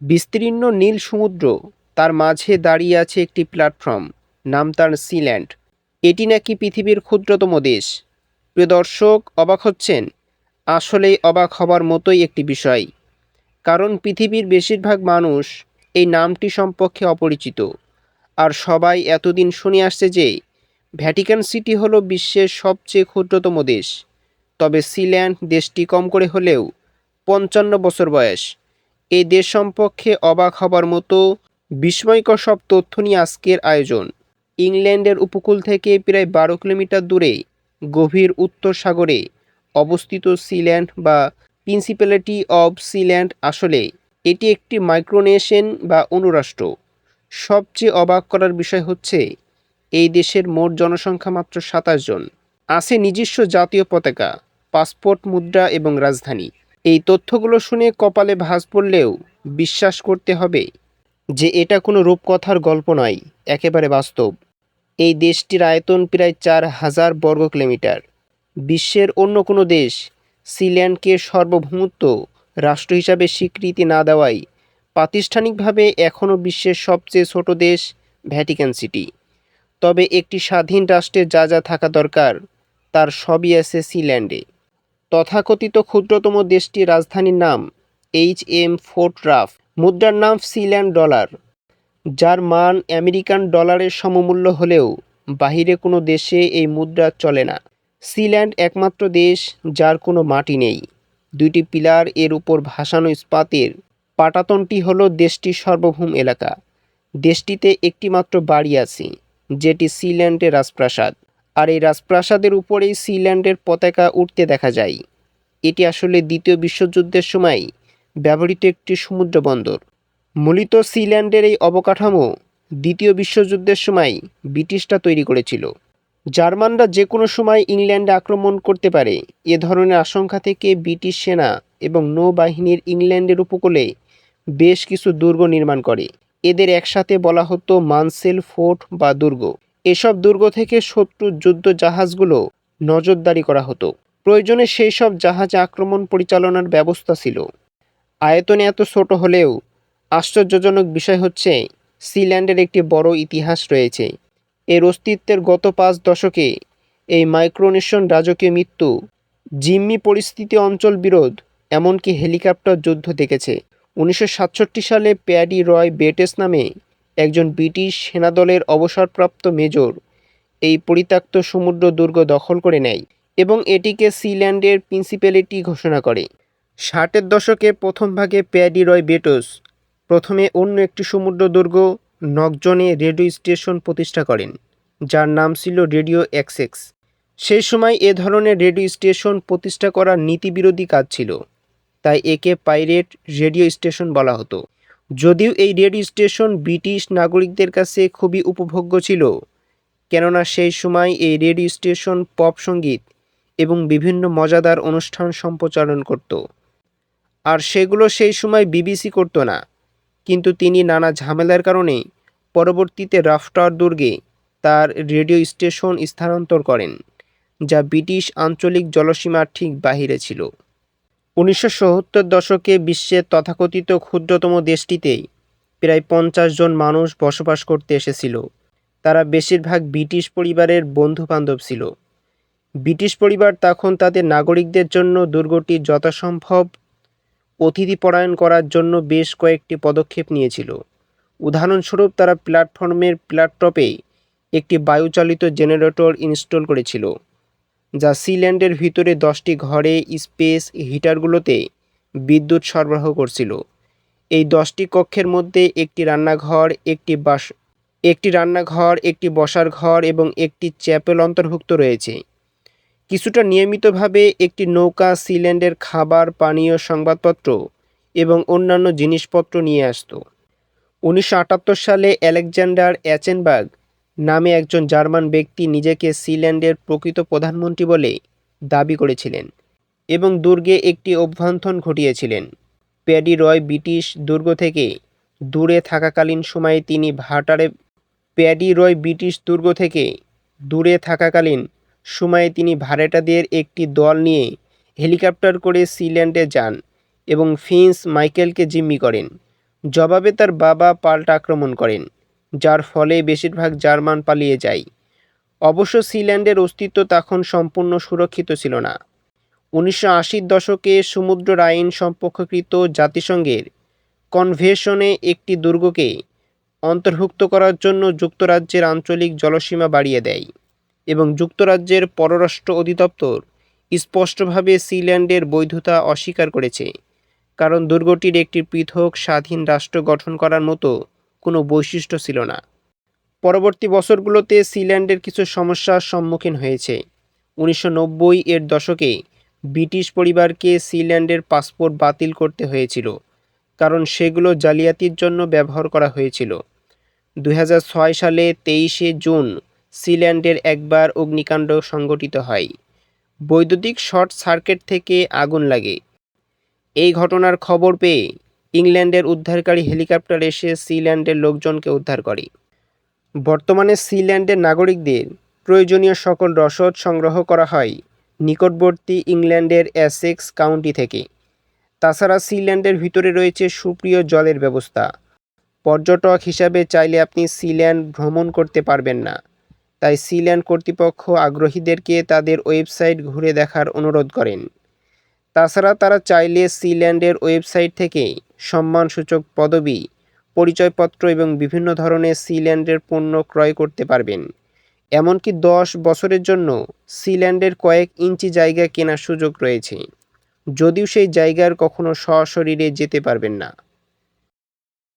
বিস্তীর্ণ নীল সমুদ্র, তার মাঝে দাঁড়িয়ে আছে একটি প্ল্যাটফর্ম, নাম তার সিল্যান্ড। এটি নাকি পৃথিবীর ক্ষুদ্রতম দেশ। প্রিয় দর্শক, অবাক হচ্ছেন? আসলেই অবাক হবার মতোই একটি বিষয়। কারণ পৃথিবীর বেশিরভাগ মানুষ এই নামটি সম্পর্কে অপরিচিত। আর সবাই এতদিন শুনে আসছে যে ভ্যাটিকান সিটি হলো বিশ্বের সবচেয়ে ক্ষুদ্রতম দেশ। তবে সিল্যান্ড দেশটি কম করে হলেও ৫৫ বছর বয়স। এই দেশ সম্পর্কে অবাক হবার মতো বিস্ময়কর সব তথ্য নিয়ে আজকের আয়োজন। ইংল্যান্ডের উপকূল থেকে প্রায় ১২ কিলোমিটার দূরে গভীর উত্তর সাগরে অবস্থিত সিল্যান্ড বা প্রিন্সিপ্যালিটি অব সিল্যান্ড, আসলে এটি একটি মাইক্রোনেশন বা অণুরাষ্ট্র। সবচেয়ে অবাক করার বিষয় হচ্ছে এই দেশের মোট জনসংখ্যা মাত্র ২৭ জন। আছে নিজস্ব জাতীয় পতাকা, পাসপোর্ট, মুদ্রা এবং রাজধানী। এই তথ্যগুলো শুনে কপালে ভাঁজ পড়লেও বিশ্বাস করতে হবে যে এটা কোনো রূপকথার গল্প নয়, একেবারে বাস্তব। এই দেশটির আয়তন প্রায় ৪,০০০ বর্গ কিলোমিটার। বিশ্বের অন্য কোনো দেশ সিল্যান্ডকে সার্বভৌমত্ব রাষ্ট্র হিসাবে স্বীকৃতি না দেওয়ায় প্রাতিষ্ঠানিকভাবে এখনও বিশ্বের সবচেয়ে ছোট দেশ ভ্যাটিকান সিটি। তবে একটি স্বাধীন রাষ্ট্রের যা যা থাকা দরকার তার সবই আছে সিল্যান্ডে। তথাকথিত ক্ষুদ্রতম দেশটির রাজধানীর নাম ফোর্ট রাফ। মুদ্রার নাম সিল্যান্ড ডলার, যার মান আমেরিকান ডলারের সমমূল্য হলেও বাহিরে কোনো দেশে এই মুদ্রা চলে না। সিল্যান্ড একমাত্র দেশ যার কোনো মাটি নেই। ২টি পিলার এর উপর ভাসানো ইস্পাতের পাটাতনটি হলো দেশটির সার্বভৌম এলাকা। দেশটিতে একটি মাত্র বাড়ি আছে, যেটি সিল্যান্ডের রাজপ্রাসাদ। আর এই রাজপ্রাসাদের উপরেই সিল্যান্ডের পতাকা উঠতে দেখা যায়। এটি আসলে দ্বিতীয় বিশ্বযুদ্ধের সময় ব্যবহৃত একটি সমুদ্র বন্দর। মূলত সিল্যান্ডের এই অবকাঠামো দ্বিতীয় বিশ্বযুদ্ধের সময় ব্রিটিশরা তৈরি করেছিল। জার্মানরা যে কোনো সময় ইংল্যান্ডে আক্রমণ করতে পারে এ ধরনের আশঙ্কা থেকে ব্রিটিশ সেনা এবং নৌবাহিনীর ইংল্যান্ডের উপকূলে বেশ কিছু দুর্গ নির্মাণ করে। এদের একসাথে বলা হতো মানসেল ফোর্ট বা দুর্গ। এসব দুর্গ থেকে শত্রুর যুদ্ধ জাহাজগুলো নজরদারি করা হতো। প্রয়োজনে সেই সব জাহাজে আক্রমণ পরিচালনার ব্যবস্থা ছিল। আয়তনে এত ছোট হলেও আশ্চর্যজনক বিষয় হচ্ছে সিল্যান্ডের একটি বড় ইতিহাস রয়েছে। এর অস্তিত্বের গত ৫ দশকে এই মাইক্রোনেশন রাজকীয় মৃত্যু, জিম্মি পরিস্থিতি, অঞ্চল বিরোধ, এমনকি হেলিকপ্টার যুদ্ধ দেখেছে। ১৯৬৭ সালে প্যাডি রয় বেটেস নামে একজন ব্রিটিশ সেনাদলের অবসরপ্রাপ্ত মেজর এই পরিত্যক্ত সমুদ্র দুর্গ দখল করে নেয় এবং এটিকে সিল্যান্ডের প্রিন্সিপ্যালিটি ঘোষণা করে। ৬০-এর দশকের প্রথম ভাগে প্যাডি রয় বেটস প্রথমে অন্য একটি সমুদ্র দুর্গ নকজনে রেডিও স্টেশন প্রতিষ্ঠা করেন, যার নাম ছিল রেডিও এক্সেক্স। সেই সময় এ ধরনের রেডিও স্টেশন প্রতিষ্ঠা করা নীতিবিরোধী কাজ ছিল, তাই একে পাইরেট রেডিও স্টেশন বলা হতো। যদিও এই রেডিও স্টেশন ব্রিটিশ নাগরিকদের কাছে খুবই উপভোগ্য ছিল, কেননা সেই সময় এই রেডিও স্টেশন পপ সঙ্গীত এবং বিভিন্ন মজাদার অনুষ্ঠান সম্প্রচারণ করত। আর সেগুলো সেই সময় বিবিসি করতো না। কিন্তু তিনি নানা ঝামেলার কারণে পরবর্তীতে রাফটার দুর্গে তার রেডিও স্টেশন স্থানান্তর করেন, যা ব্রিটিশ আঞ্চলিক জলসীমার ঠিক বাহিরে ছিল। ১৯৭০ দশকে বিশ্বের তথাকথিত ক্ষুদ্রতম দেশটিতে প্রায় ৫০ জন মানুষ বসবাস করতে এসেছিল। তারা বেশিরভাগ ব্রিটিশ পরিবারের বন্ধু-বান্ধব ছিল। ব্রিটিশ পরিবার তখন তাদের নাগরিকদের জন্য দুর্গটি যথাসম্ভব অতিথিপরায়ণ করার জন্য বেশ কয়েকটি পদক্ষেপ নিয়েছিল। উদাহরণস্বরূপ, তারা প্ল্যাটফর্মের ফ্ল্যাটটপে একটি বায়ুচালিত জেনারেটর ইনস্টল করেছিল, যা সিল্যান্ডের ভিতরে 10টি ঘরে স্পেস হিটারগুলোতে বিদ্যুৎ সরবরাহ করছিল। এই 10টি কক্ষের মধ্যে একটি রান্নাঘর, একটি বসার ঘর এবং একটি চ্যাপেল অন্তর্ভুক্ত রয়েছে। কিছুটা নিয়মিতভাবে একটি নৌকা সিল্যান্ডের খাবার, পানীয়, সংবাদপত্র এবং অন্যান্য জিনিসপত্র নিয়ে আসত। ১৯৭৮ সালে আলেকজান্ডার অ্যাচেনবার্গ নামে একজন জার্মান ব্যক্তি নিজেকে সিল্যান্ডের প্রকৃত প্রধানমন্ত্রী বলে দাবি করেছিলেন এবং দুর্গে একটি অভ্যন্তর ঘটিয়েছিলেন। প্যাডি রয় ব্রিটিশ দুর্গ থেকে দূরে থাকাকালীন সময়ে তিনি ভাড়াটেদের একটি দল নিয়ে হেলিকপ্টার করে সিল্যান্ডে যান এবং প্রিন্স মাইকেলকে জিম্মি করেন। জবাবে তার বাবা পাল্টা আক্রমণ করেন, যার ফলে বেশিরভাগ জার্মান পালিয়ে যায়। অবশ্য সিল্যান্ডের অস্তিত্ব তখন সম্পূর্ণ সুরক্ষিত ছিল না। 1980-র দশকে সমুদ্র রাইন সম্পর্ককৃত জাতিসংঘের কনভেনশনে একটি দুর্গকে অন্তর্ভুক্ত করার জন্য যুক্তরাজ্যের আঞ্চলিক জলসীমা বাড়িয়ে দেয় এবং যুক্তরাজ্যের পররাষ্ট্র অধিদপ্তর স্পষ্টভাবে সিল্যান্ডের বৈধতা অস্বীকার করেছে, কারণ দুর্গটির একটি পৃথক স্বাধীন রাষ্ট্র গঠন করার মতো কোনো বৈশিষ্ট্য ছিল না। পরবর্তী বছরগুলোতে সিল্যান্ডের কিছু সমস্যার সম্মুখীন হয়েছে। 1990-এর দশকে ব্রিটিশ পরিবারকে সিল্যান্ডের পাসপোর্ট বাতিল করতে হয়েছিল, কারণ সেগুলো জালিয়াতির জন্য ব্যবহার করা হয়েছিল। 2006 সালে 23শে জুন সিল্যান্ডের একবার অগ্নিকাণ্ড সংঘটিত হয়। বৈদ্যুতিক শর্ট সার্কিট থেকে আগুন লাগে। এই ঘটনার খবর পেয়ে ইংল্যান্ডের উদ্ধারকারী হেলিকপ্টার এসে সিল্যান্ডের লোকজনকে উদ্ধার করে। বর্তমানে সিল্যান্ডের নাগরিকদের প্রয়োজনীয় সকল রসদ সংগ্রহ করা হয় নিকটবর্তী ইংল্যান্ডের এসেক্স কাউন্টি থেকে। তাছাড়া সিল্যান্ডের ভিতরে রয়েছে সুপ্রিয় জলের ব্যবস্থা। পর্যটক হিসাবে চাইলে আপনি সিল্যান্ড ভ্রমণ করতে পারবেন না, তাই সিল্যান্ড কর্তৃপক্ষ আগ্রহীদেরকে তাদের ওয়েবসাইট ঘুরে দেখার অনুরোধ করেন। তাছাড়া তারা চাইলে সিল্যান্ডের ওয়েবসাইট থেকে সম্মানসূচক পদবি, পরিচয়পত্র এবং বিভিন্ন ধরনের সিল্যান্ডের পণ্য ক্রয় করতে পারবেন। এমনকি 10 বছরের জন্য সিল্যান্ডের কয়েক ইঞ্চি জায়গা কেনার সুযোগ রয়েছে, যদিও সেই জায়গার কখনো সশরীরে যেতে পারবেন না।